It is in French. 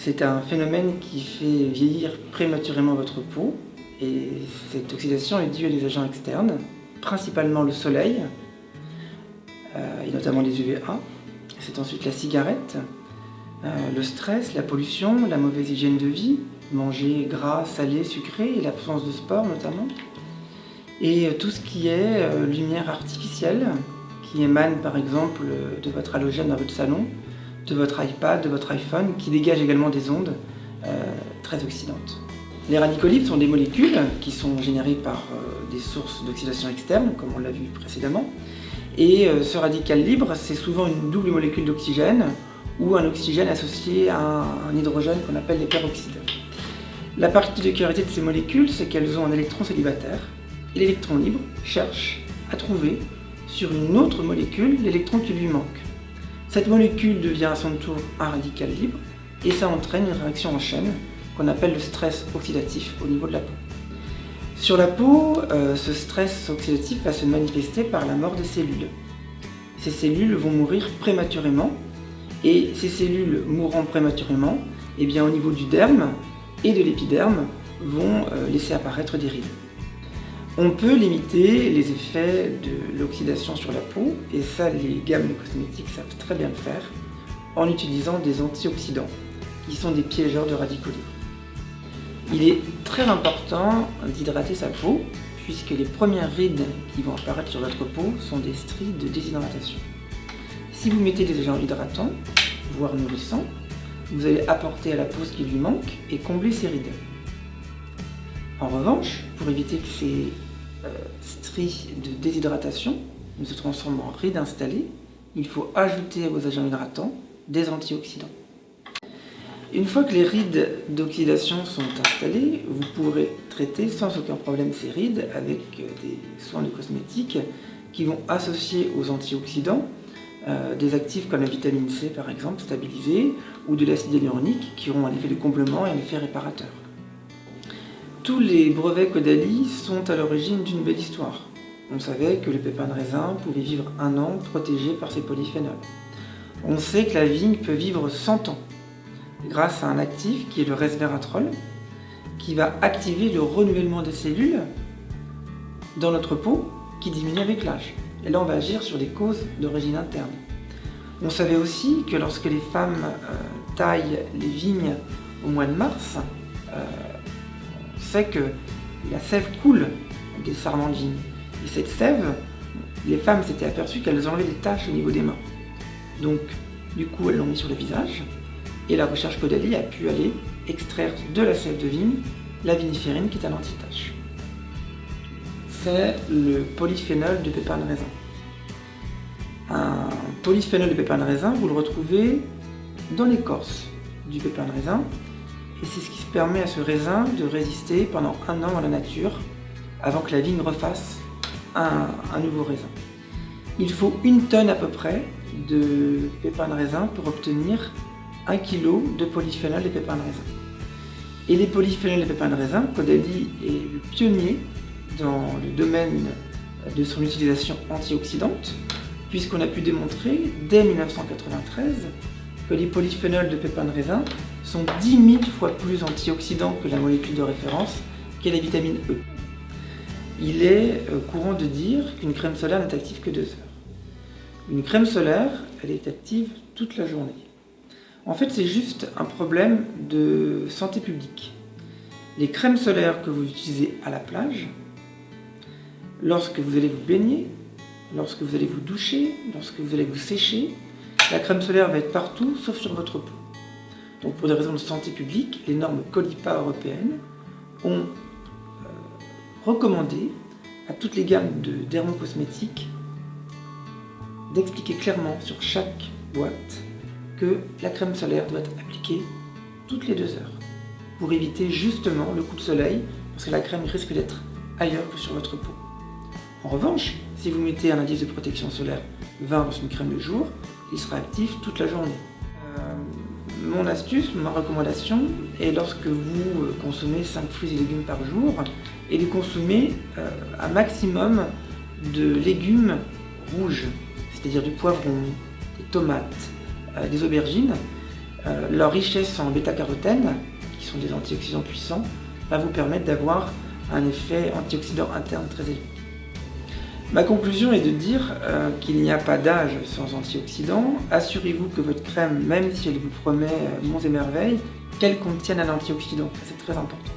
C'est un phénomène qui fait vieillir prématurément votre peau et cette oxydation est due à des agents externes, principalement le soleil et notamment les UVA. C'est ensuite la cigarette, le stress, la pollution, la mauvaise hygiène de vie, manger gras, salé, sucré et l'absence de sport notamment. Et tout ce qui est lumière artificielle qui émane par exemple de votre halogène dans votre salon, de votre iPad, de votre iPhone, qui dégage également des ondes très oxydantes. Les radicaux libres sont des molécules qui sont générées par des sources d'oxydation externe, comme on l'a vu précédemment. Et ce radical libre, c'est souvent une double molécule d'oxygène ou un oxygène associé à un hydrogène qu'on appelle les peroxydes. La particularité de ces molécules, c'est qu'elles ont un électron célibataire et l'électron libre cherche à trouver sur une autre molécule l'électron qui lui manque. Cette molécule devient à son tour un radical libre et ça entraîne une réaction en chaîne qu'on appelle le stress oxydatif au niveau de la peau. Sur la peau, ce stress oxydatif va se manifester par la mort des cellules. Ces cellules vont mourir prématurément et ces cellules mourant prématurément, eh bien, au niveau du derme et de l'épiderme vont laisser apparaître des rides. On peut limiter les effets de l'oxydation sur la peau, et ça les gammes de cosmétiques savent très bien le faire, en utilisant des antioxydants, qui sont des piégeurs de radicaux libres. Il est très important d'hydrater sa peau, puisque les premières rides qui vont apparaître sur votre peau sont des stries de déshydratation. Si vous mettez des agents hydratants, voire nourrissants, vous allez apporter à la peau ce qui lui manque et combler ces rides. En revanche, pour éviter que ces stries de déshydratation ne se transforment en rides installées, il faut ajouter à vos agents hydratants des antioxydants. Une fois que les rides d'oxydation sont installées, vous pourrez traiter sans aucun problème ces rides avec des soins de cosmétiques qui vont associer aux antioxydants des actifs comme la vitamine C par exemple, stabilisée, ou de l'acide hyaluronique qui auront un effet de comblement et un effet réparateur. Tous les brevets Caudalie sont à l'origine d'une belle histoire. On savait que le pépin de raisin pouvait vivre 1 an protégé par ses polyphénols. On sait que la vigne peut vivre 100 ans grâce à un actif qui est le resveratrol qui va activer le renouvellement des cellules dans notre peau qui diminue avec l'âge. Et là on va agir sur des causes d'origine interne. On savait aussi que lorsque les femmes taillent les vignes au mois de mars, on sait que la sève coule des sarments de vigne. Et cette sève, les femmes s'étaient aperçues qu'elles enlevaient des taches au niveau des mains. Donc, du coup, elles l'ont mis sur le visage. Et la recherche Caudalie a pu aller extraire de la sève de vigne la viniférine qui est un anti-tache. C'est le polyphénol de pépin de raisin. Un polyphénol de pépin de raisin, vous le retrouvez dans l'écorce du pépin de raisin. Et c'est ce qui permet à ce raisin de résister pendant 1 an dans la nature avant que la vigne refasse un nouveau raisin. Il faut 1 tonne à peu près de pépins de raisin pour obtenir 1 kg de polyphénol de pépins de raisin. Et les polyphénols de pépins de raisin, Caudalie est le pionnier dans le domaine de son utilisation antioxydante, puisqu'on a pu démontrer dès 1993 que les polyphénols de pépins de raisin sont 10 000 fois plus antioxydants que la molécule de référence, qu'est la vitamine E. Il est courant de dire qu'une crème solaire n'est active que 2 heures. Une crème solaire, elle est active toute la journée. En fait, c'est juste un problème de santé publique. Les crèmes solaires que vous utilisez à la plage, lorsque vous allez vous baigner, lorsque vous allez vous doucher, lorsque vous allez vous sécher, la crème solaire va être partout sauf sur votre peau. Donc pour des raisons de santé publique, les normes Colipa européennes ont recommandé à toutes les gammes de dermocosmétiques d'expliquer clairement sur chaque boîte que la crème solaire doit être appliquée toutes les 2 heures pour éviter justement le coup de soleil parce que la crème risque d'être ailleurs que sur votre peau. En revanche, si vous mettez un indice de protection solaire 20 dans une crème de jour, il sera actif toute la journée. Mon astuce, ma recommandation est lorsque vous consommez 5 fruits et légumes par jour et de consommer un maximum de légumes rouges, c'est-à-dire du poivron, des tomates, des aubergines, Leur richesse en bêta-carotène, qui sont des antioxydants puissants, va vous permettre d'avoir un effet antioxydant interne très élevé. Ma conclusion est de dire qu'il n'y a pas d'âge sans antioxydants. Assurez-vous que votre crème, même si elle vous promet monts et merveilles, qu'elle contienne un antioxydant. C'est très important.